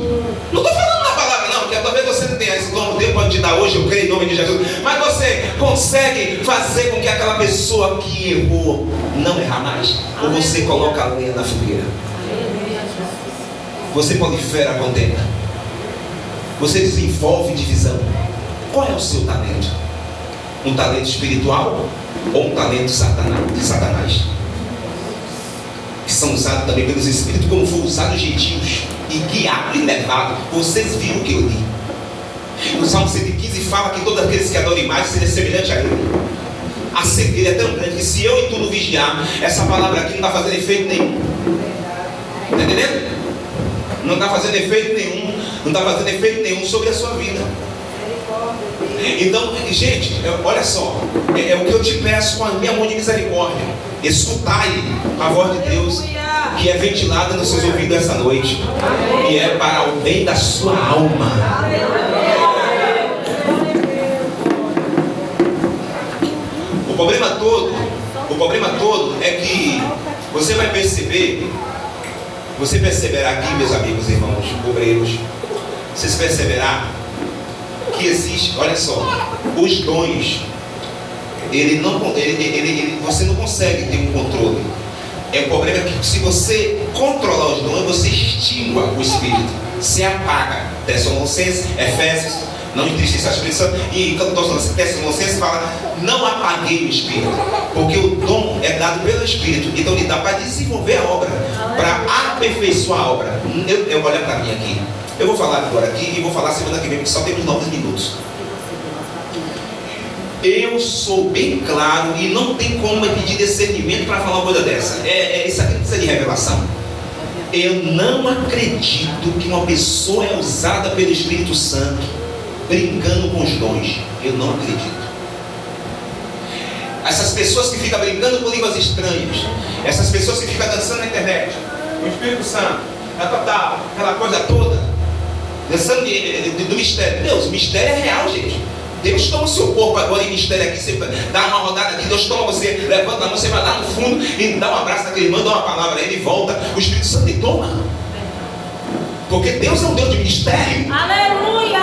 Speaker 1: Não estou falando na palavra não, porque talvez você não tenha esse dom, Deus pode te dar hoje, eu creio em nome de Jesus. Mas você consegue fazer com que aquela pessoa que errou não errar mais? Ou você coloca a lenha na fogueira? Você prolifera a contenda? Você desenvolve divisão? Qual é o seu talento? Um talento espiritual ou um talento de Satanás? Que são usados também pelos Espíritos, como foram usados os gentios e guiado e levado. Vocês viram o que eu li. No Salmo 115 fala que todos aqueles que adoram imagens serão semelhantes a ele. A cegueira é tão grande que se eu e tu não vigiar, essa palavra aqui não está fazendo efeito nenhum. Está entendendo? Não está fazendo efeito nenhum. Não está fazendo efeito nenhum sobre a sua vida. Então, gente, olha só, é o que eu te peço com a minha mão de misericórdia. Escutai a voz de Deus que é ventilada nos seus ouvidos essa noite, e é para o bem da sua alma. O problema todo é que você vai perceber, você perceberá aqui, meus amigos, irmãos, obreiros, vocês perceberá que existe, olha só, os dons, você não consegue ter um controle. O problema é que se você controlar os dons, você extingua o Espírito, se apaga. Tessalonicenses, Efésios, não entristeça o Espírito Santo. E Tessalonicenses fala, não apaguei o Espírito, porque o dom é dado pelo Espírito, então ele dá para desenvolver a obra, para aperfeiçoar a obra. Olha para mim aqui. Eu vou falar agora aqui e vou falar semana que vem, porque só temos 9 minutos. Eu sou bem claro e não tem como pedir discernimento para falar uma coisa dessa. Isso aqui precisa de revelação. Eu não acredito que uma pessoa é usada pelo Espírito Santo brincando com os dons. Eu não acredito. Essas pessoas que ficam brincando com línguas estranhas, essas pessoas que ficam dançando na internet, o Espírito Santo, aquela coisa toda, dançando do mistério. Deus, o mistério é real, gente. Deus toma o seu corpo agora em mistério aqui. Você dá uma rodada aqui, Deus toma você, levanta a mão, você vai lá no fundo e dá um abraço naquele irmão, dá uma palavra a ele e volta. O Espírito Santo ele toma. Porque Deus é um Deus de mistério.
Speaker 2: Aleluia!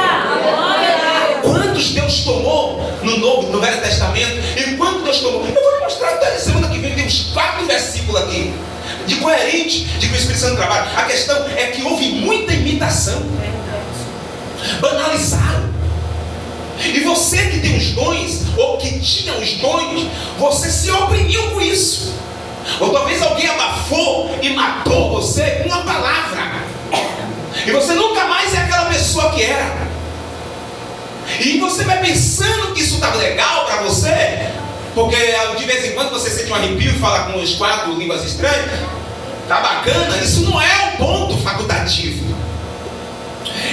Speaker 1: Quantos Deus tomou no Velho Testamento? E quantos Deus tomou? Eu vou mostrar até semana que vem, tem uns 4 versículos aqui de coerente de que o Espírito Santo trabalha. A questão é que houve muita imitação, banalizaram. E você que tem os dons, ou que tinha os dons, você se oprimiu com isso. Ou talvez alguém abafou e matou você com uma palavra, e você nunca mais é aquela pessoa que era. E você vai pensando que isso está legal para você, porque de vez em quando você sente um arrepio e fala com os 4 línguas estranhas. Tá bacana, isso não é um ponto facultativo.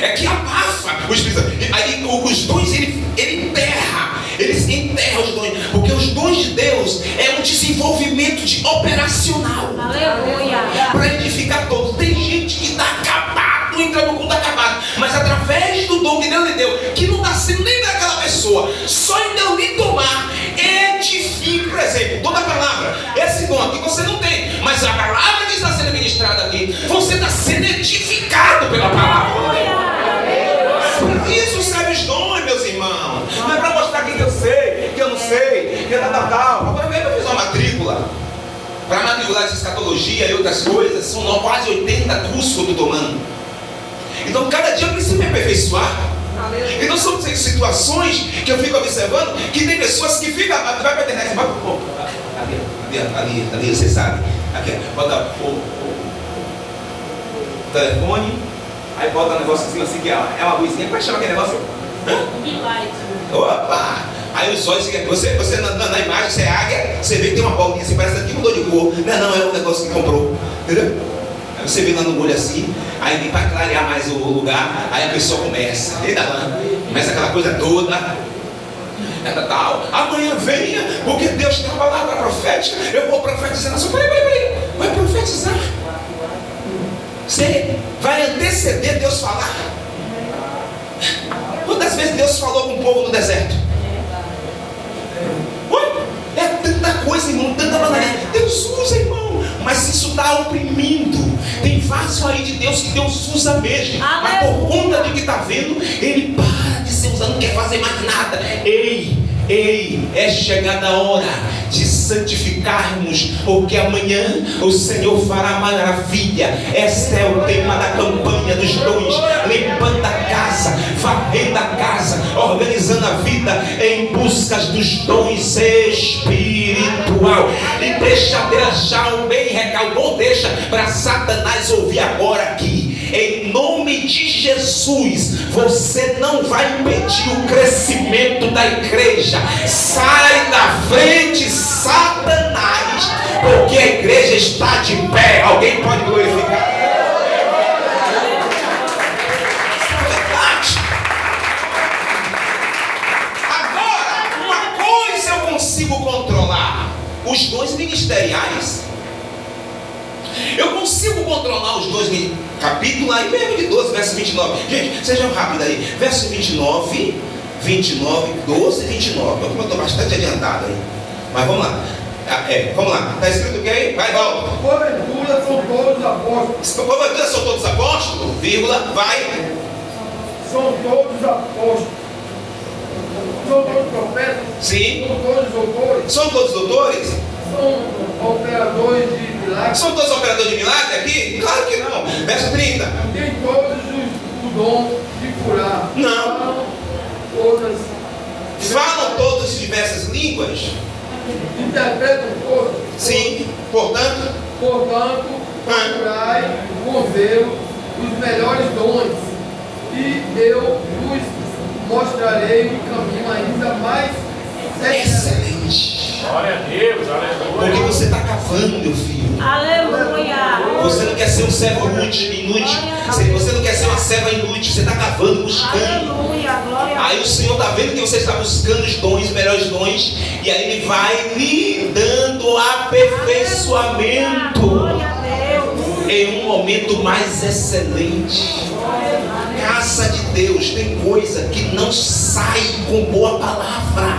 Speaker 1: É que abafa o Espírito Santo. Aí os dons, ele enterra os dons. Porque os dons de Deus é um desenvolvimento operacional.
Speaker 2: Aleluia!
Speaker 1: Para edificar todos. Tem gente que está acabado, entra no culto acabado, mas através do dom que Deus lhe deu, que não está sendo nem daquela pessoa, só em Deus lhe tomar, edifica. Por exemplo, toda a palavra, esse dom aqui você não tem, mas a palavra que está sendo ministrada aqui, você está sendo edificado pela palavra. Isso serve os dons, meus irmãos. Não é para mostrar que eu sei, que eu não sei, que tal. Agora mesmo eu fiz uma matrícula para matricular de escatologia e outras coisas. São quase 80 cursos que eu estou tomando. Então cada dia eu preciso me aperfeiçoar. Então são situações que eu fico observando, que tem pessoas que ficam, vai para a internet, vai ali, você sabe, aqui, bota o telefone, aí bota um negócio assim que é uma luzinha. Como é que chama aquele negócio? Opa! Aí os olhos, você na imagem, você é águia, você vê que tem uma bolinha assim, parece que mudou de cor. Não, é um negócio que comprou, entendeu? Aí você vê lá no olho assim, aí vem para clarear mais o lugar, aí a pessoa começa aquela coisa toda. Tal. Amanhã venha, porque Deus tem uma palavra profética, eu vou profetizar na sua. Peraí, vai profetizar. Você vai anteceder Deus falar. Quantas vezes Deus falou com o povo no deserto? É tanta vanagloria. Deus usa, irmão, mas isso está oprimindo. Tem vaso aí de Deus que Deus usa mesmo, mas por conta de que está vendo, ele para de ser usado, não quer fazer mais nada. Ei, é chegada a hora de santificarmos, porque amanhã o Senhor fará maravilha. Esse é o tema da campanha dos dons, limpando a casa, varrendo a casa, organizando a vida em busca dos dons espiritual. E deixa deixar um bem recalcou, deixa para Satanás ouvir agora aqui. Em nome de Jesus, você não vai impedir o crescimento da igreja. Sai da frente, Satanás, porque a igreja está de pé. Alguém pode glorificar? Agora, uma coisa eu consigo controlar: os dons ministeriais. Eu consigo controlar os dons ministeriais. Capítulo aí mesmo de 12, verso 29. Gente, sejam rápidos aí. Verso 29, 12 e 29. Eu estou bastante adiantado aí. Mas vamos lá. Vamos lá. Está escrito o que aí? Vai, volta.
Speaker 4: Porventura são todos apóstolos.
Speaker 1: Porventura são todos apóstolos? Vírgula, vai.
Speaker 4: São todos apóstolos. São todos profetas.
Speaker 1: Sim.
Speaker 4: São todos doutores.
Speaker 1: São todos doutores?
Speaker 4: São operadores de milagres.
Speaker 1: São todos operadores de milagre aqui? Claro que não. Verso 30.
Speaker 4: Tem todos o dom de curar.
Speaker 1: Não. Falam todos diversas línguas?
Speaker 4: Interpretam todos?
Speaker 1: Sim. Portanto,
Speaker 4: procurai com zelo os melhores dons, e eu vos mostrarei um caminho ainda mais
Speaker 1: excelente.
Speaker 3: Glória a Deus, aleluia.
Speaker 1: Porque você está cavando, meu filho.
Speaker 2: Aleluia.
Speaker 1: Você não quer ser um servo inútil. Você não quer ser uma serva inútil. Você está cavando, buscando.
Speaker 2: Aleluia, glória.
Speaker 1: Aí o Senhor está vendo que você está buscando os dons, os melhores dons. E aí Ele vai lhe dando aperfeiçoamento
Speaker 2: Glória a Deus.
Speaker 1: em um momento mais excelente. Casa de Deus, tem coisa que não sai com boa palavra.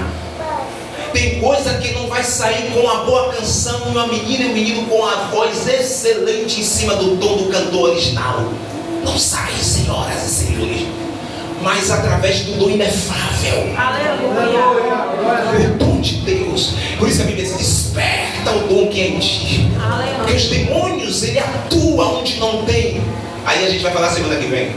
Speaker 1: Tem coisa que não vai sair com uma boa canção, uma menina e um menino com a voz excelente em cima do tom do cantor original. Não sai, senhoras e senhores, mas através do dom inefável.
Speaker 2: Aleluia.
Speaker 1: O dom de Deus. Por isso a Bíblia diz: desperta o dom que é em ti. Porque os demônios, ele atua onde não tem. Aí a gente vai falar semana que vem.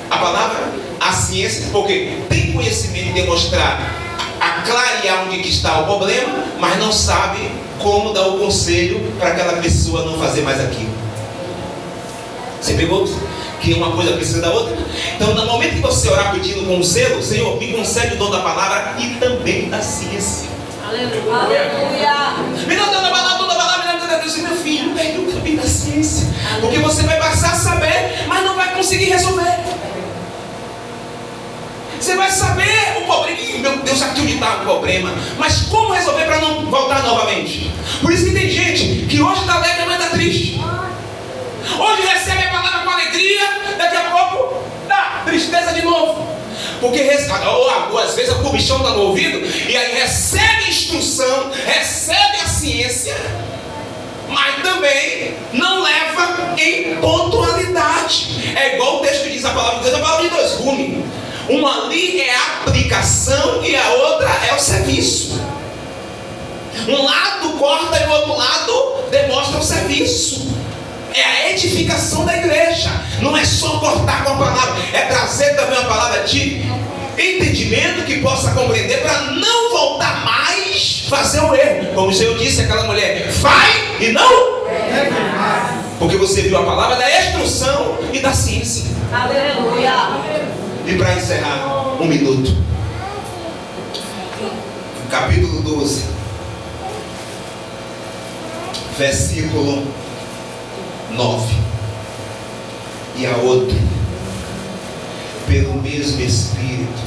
Speaker 1: A palavra, a ciência, porque tem conhecimento de demonstrar, a clarear onde que está o problema, mas não sabe como dar o conselho para aquela pessoa não fazer mais aquilo. Você pegou? Que uma coisa precisa da outra. Então, no momento que você orar pedindo com zelo: Senhor, me concede o dom da palavra e também da ciência.
Speaker 2: Aleluia.
Speaker 1: Me dá o dom da palavra, me dá Deus. Meu filho, pede também da ciência. Porque você vai passar a saber, mas não vai conseguir resolver. Você vai saber o problema. Ih, meu Deus, aqui onde está o problema. Mas como resolver para não voltar novamente? Por isso que tem gente que hoje está alegre, mas está triste. Hoje recebe a palavra com alegria, daqui a pouco dá tristeza de novo. Porque ou às vezes o comichão está no ouvido, e aí recebe instrução, recebe a ciência, mas também não leva em pontualidade. É igual o texto diz, a palavra de Deus, a palavra de Deus rume. Uma ali é a aplicação e a outra é o serviço. Um lado corta e o outro lado demonstra o serviço. É a edificação da igreja. Não é só cortar com a palavra, é trazer também uma palavra de entendimento que possa compreender, para não voltar mais fazer o erro. Como o Senhor disse àquela mulher: vai e não. Porque você viu a palavra da instrução e da ciência.
Speaker 2: Aleluia.
Speaker 1: E para encerrar, 1 minuto. Capítulo 12, versículo 9. E a outra, pelo mesmo Espírito.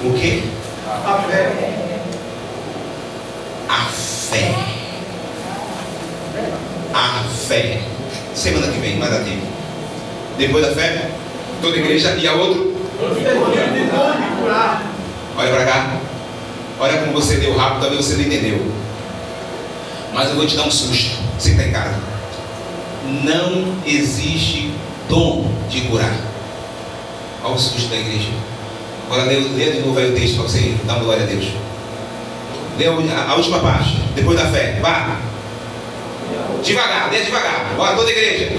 Speaker 1: O quê?
Speaker 4: A fé.
Speaker 1: A fé. A fé. Semana que vem, mais dá tempo. Depois da fé, toda a igreja. E a outra?
Speaker 4: De dom de curar.
Speaker 1: Olha para cá. Olha como você deu rápido, talvez você não entendeu. Mas eu vou te dar um susto. Você está em casa. Não existe dom de curar. Olha o susto da igreja. Agora lê de novo aí o texto para você dar uma glória a Deus. Lê a última parte, depois da fé. Vá. Devagar, lê devagar. Bora, toda a igreja.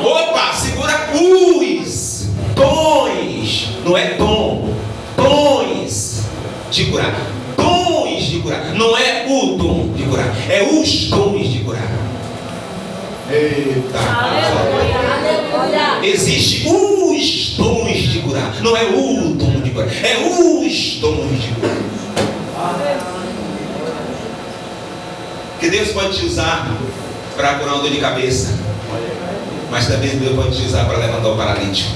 Speaker 1: Opa, segura os dons. Não é dom. Dons de curar. Dons de curar. Não é o dom de curar. É os dons de curar. Eita. Existe os dons de curar. Não é o dom de curar. É os dons de curar. Que Deus pode te usar para curar uma dor de cabeça, mas também Deus pode te usar para levantar o paralítico.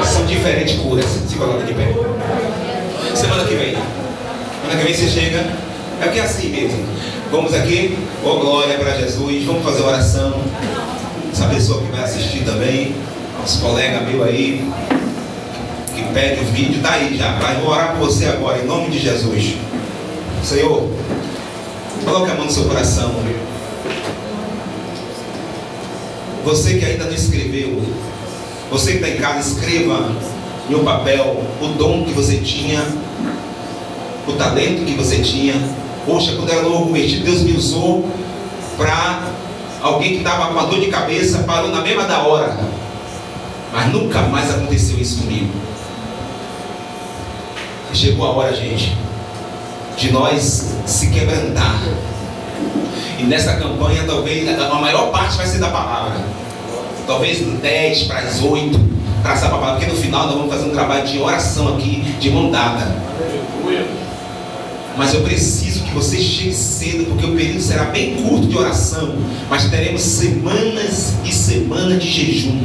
Speaker 1: São diferentes curas. Se coloca de pé. Semana que vem você chega. É porque é assim mesmo. Vamos aqui, glória para Jesus. Vamos fazer oração. Essa pessoa que vai assistir também, nosso colega meu aí, que pede o vídeo, está aí já. Vou orar por você agora, em nome de Jesus. Senhor, coloque a mão no seu coração. Você que ainda não escreveu, você que está em casa, escreva em um papel o dom que você tinha, o talento que você tinha. Poxa, quando eu era novo convertido, Deus me usou para alguém que estava com uma dor de cabeça, parou na mesma da hora. Mas nunca mais aconteceu isso comigo. Chegou a hora, gente, de nós se quebrantar. E nessa campanha, talvez a maior parte vai ser da palavra. Talvez 10 para as 8 para essa palavra. Porque no final nós vamos fazer um trabalho de oração aqui, de mão dada. Mas eu preciso que você chegue cedo, porque o período será bem curto de oração, mas teremos semanas e semanas de jejum.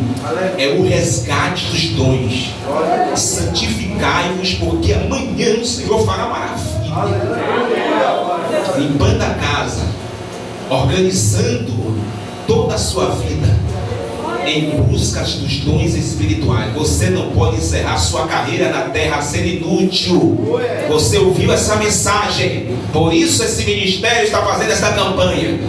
Speaker 1: É o resgate dos dons. Santificai-vos, porque amanhã o Senhor fará maravilha. Limpando a casa, organizando toda a sua vida em busca dos dons espirituais. Você não pode encerrar sua carreira na terra sendo inútil. Você ouviu essa mensagem, por isso esse ministério está fazendo essa campanha,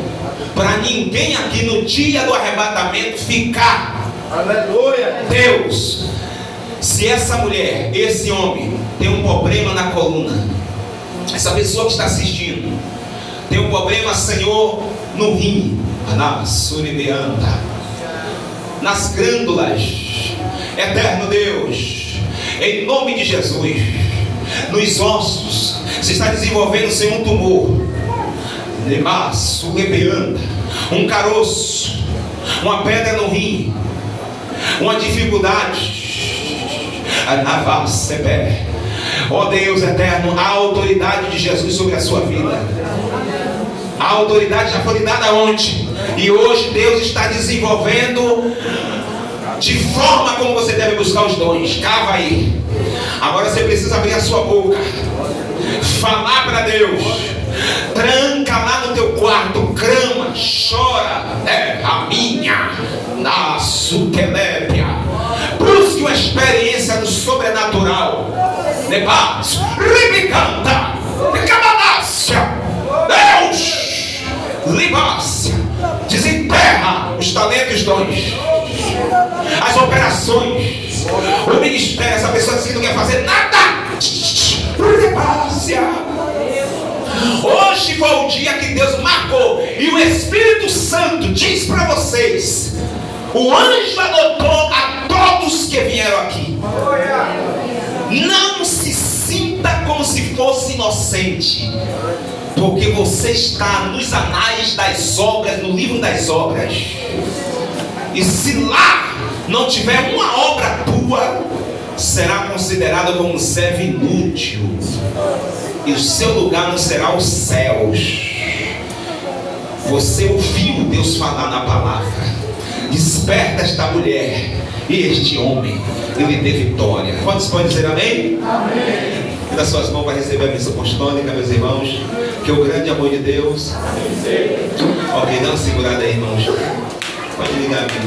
Speaker 1: para ninguém aqui no dia do arrebatamento ficar. Aleluia. Deus, se essa mulher, esse homem tem um problema na coluna, essa pessoa que está assistindo tem um problema, Senhor, no rim, nas glândulas, eterno Deus, em nome de Jesus, nos ossos, se está desenvolvendo sem um tumor, um caroço, uma pedra no rim, uma dificuldade, ó Deus eterno, a autoridade de Jesus sobre a sua vida. A autoridade já foi dada ontem, e hoje Deus está desenvolvendo de forma como você deve buscar os dons. Cava aí. Agora você precisa abrir a sua boca, falar para Deus, tranca lá no teu quarto, clama, chora, a minha, na suquelébia, busque uma experiência do sobrenatural. Nebaço, ribicanta, cabanácia, Deus, libácia, desenterra os talentos e os dons, as operações, o ministério. Essa pessoa que não quer fazer nada, libácia. Hoje foi o dia que Deus marcou, e o Espírito Santo diz para vocês: o anjo adotou a todos que vieram aqui. Não se sinta como se fosse inocente, porque você está nos anais das obras, no livro das obras. E se lá não tiver uma obra tua, será considerado como um servo inútil, e o seu lugar não será os céus. Você ouviu Deus falar na palavra: desperta esta mulher e este homem, e lhe dê vitória. Quantos podem dizer amém? Amém. E das suas mãos vai receber a bênção apostólica, meus irmãos. Que o grande amor de Deus. Ok, dá uma segurada aí, irmãos. Pode ligar aqui.